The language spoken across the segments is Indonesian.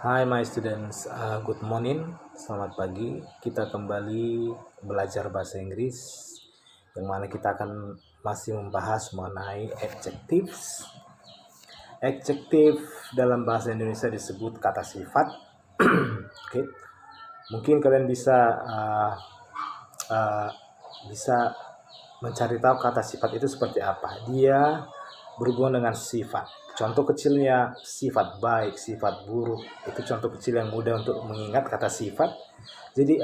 Hi my students, good morning, selamat pagi. Kita kembali belajar bahasa Inggris, yang mana kita akan masih membahas mengenai adjectives. Adjective dalam bahasa Indonesia disebut kata sifat. Oke, mungkin kalian bisa mencari tahu kata sifat itu seperti apa. Dia berhubungan dengan sifat. Contoh kecilnya sifat baik, sifat buruk. Itu contoh kecil yang mudah untuk mengingat kata sifat. Jadi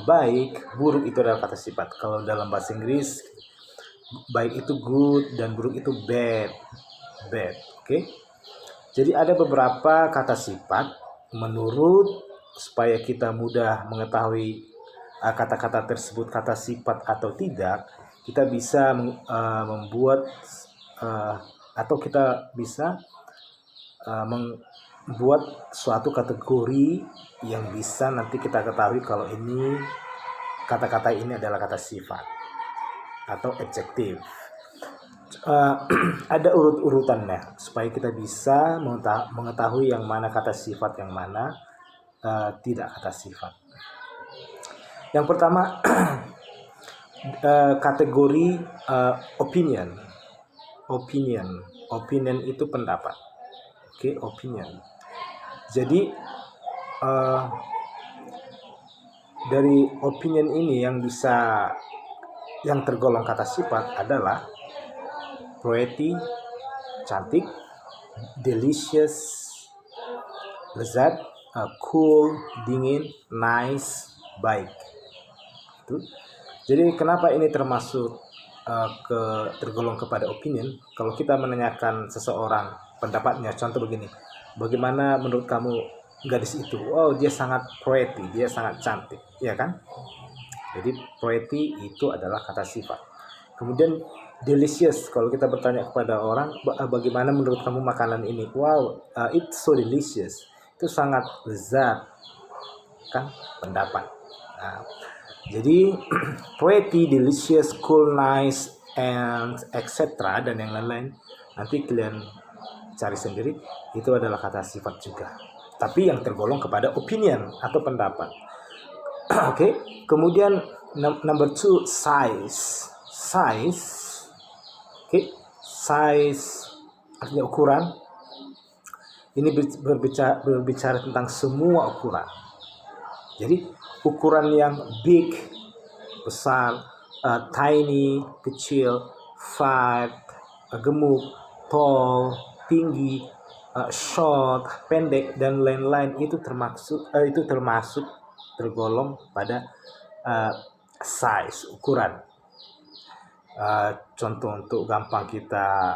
baik, buruk itu adalah kata sifat. Kalau dalam bahasa Inggris, baik itu good dan buruk itu bad. Bad, oke? Jadi ada beberapa kata sifat menurut supaya kita mudah mengetahui kata-kata tersebut kata sifat atau tidak, kita bisa membuat atau kita bisa membuat suatu kategori yang bisa nanti kita ketahui kalau ini kata-kata ini adalah kata sifat atau adjective. Ada urut-urutannya supaya kita bisa mengetahui yang mana kata sifat, yang mana tidak kata sifat. Yang pertama kategori opinion. Opinion itu pendapat. Oke, opinion. Jadi dari opinion ini yang tergolong kata sifat adalah pretty, cantik, delicious, lezat, cool, dingin, nice, baik. Itu. Jadi kenapa ini termasuk tergolong kepada opinion? Kalau kita menanyakan seseorang pendapatnya, contoh begini, bagaimana menurut kamu gadis itu? Oh, dia sangat pretty, dia sangat cantik, ya kan? Jadi pretty itu adalah kata sifat. Kemudian delicious, kalau kita bertanya kepada orang, bagaimana menurut kamu makanan ini? Wow, it's so delicious. Itu sangat lezat, kan? Pendapat. Nah, jadi pretty, delicious, cool, nice, and etc. dan yang lain-lain, nanti kalian cari sendiri, itu adalah kata sifat juga. Tapi yang tergolong kepada opinion atau pendapat. Oke, kemudian number 2, size. Oke, size artinya ukuran. Ini berbicara tentang semua ukuran. Jadi ukuran yang big, besar, tiny, kecil, fat, gemuk, tall, tinggi, short, pendek, dan lain-lain, itu termasuk tergolong pada size, ukuran. Contoh untuk gampang kita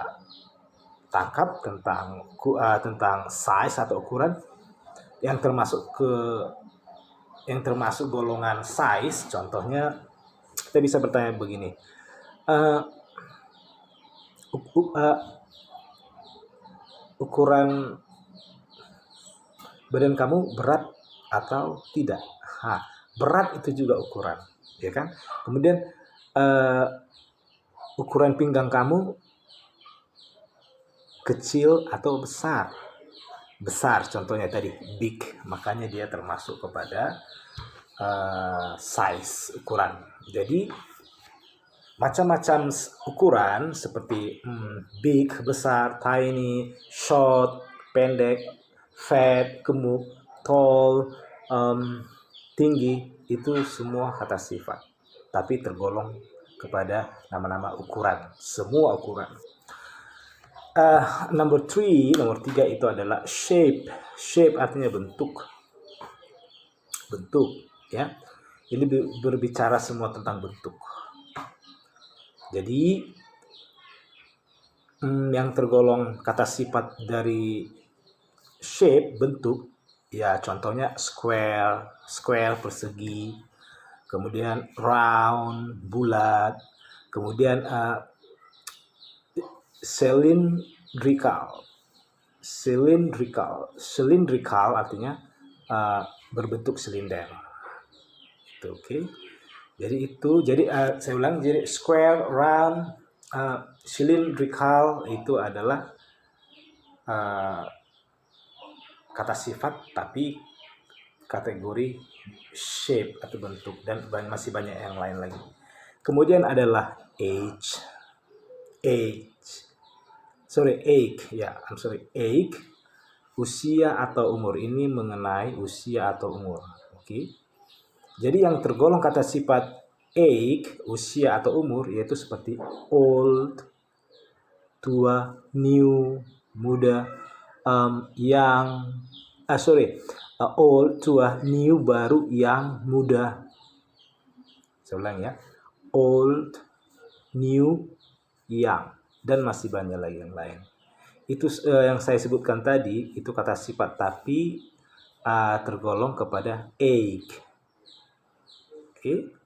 tangkap tentang size atau ukuran yang termasuk golongan size. Contohnya kita bisa bertanya begini, ukuran badan kamu berat atau tidak? Berat itu juga ukuran, ya kan? Kemudian ukuran pinggang kamu kecil atau besar? Besar, contohnya tadi big, makanya dia termasuk kepada size, ukuran. Jadi macam-macam ukuran seperti big, besar, tiny, short, pendek, fat, gemuk, tall, tinggi, itu semua kata sifat, tapi tergolong kepada nama-nama ukuran, semua ukuran. Nomor 3 itu adalah shape. Shape artinya bentuk, ya. Ini berbicara semua tentang bentuk. Jadi yang tergolong kata sifat dari shape, bentuk, ya contohnya square persegi, kemudian round, bulat, kemudian cylindrical artinya berbentuk silinder. Itu oke. Jadi saya ulang, jadi square, round, cylindrical itu adalah kata sifat tapi kategori shape atau bentuk, dan masih banyak yang lain lagi. Kemudian adalah age, usia atau umur. Ini mengenai usia atau umur. Oke. Jadi yang tergolong kata sifat age, usia atau umur, yaitu seperti old, tua, new, muda, young, old, tua, new, baru, young, muda. Saya ulang ya, old, new, young, dan masih banyak lagi yang lain. Itu yang saya sebutkan tadi, itu kata sifat tapi tergolong kepada age. Oke.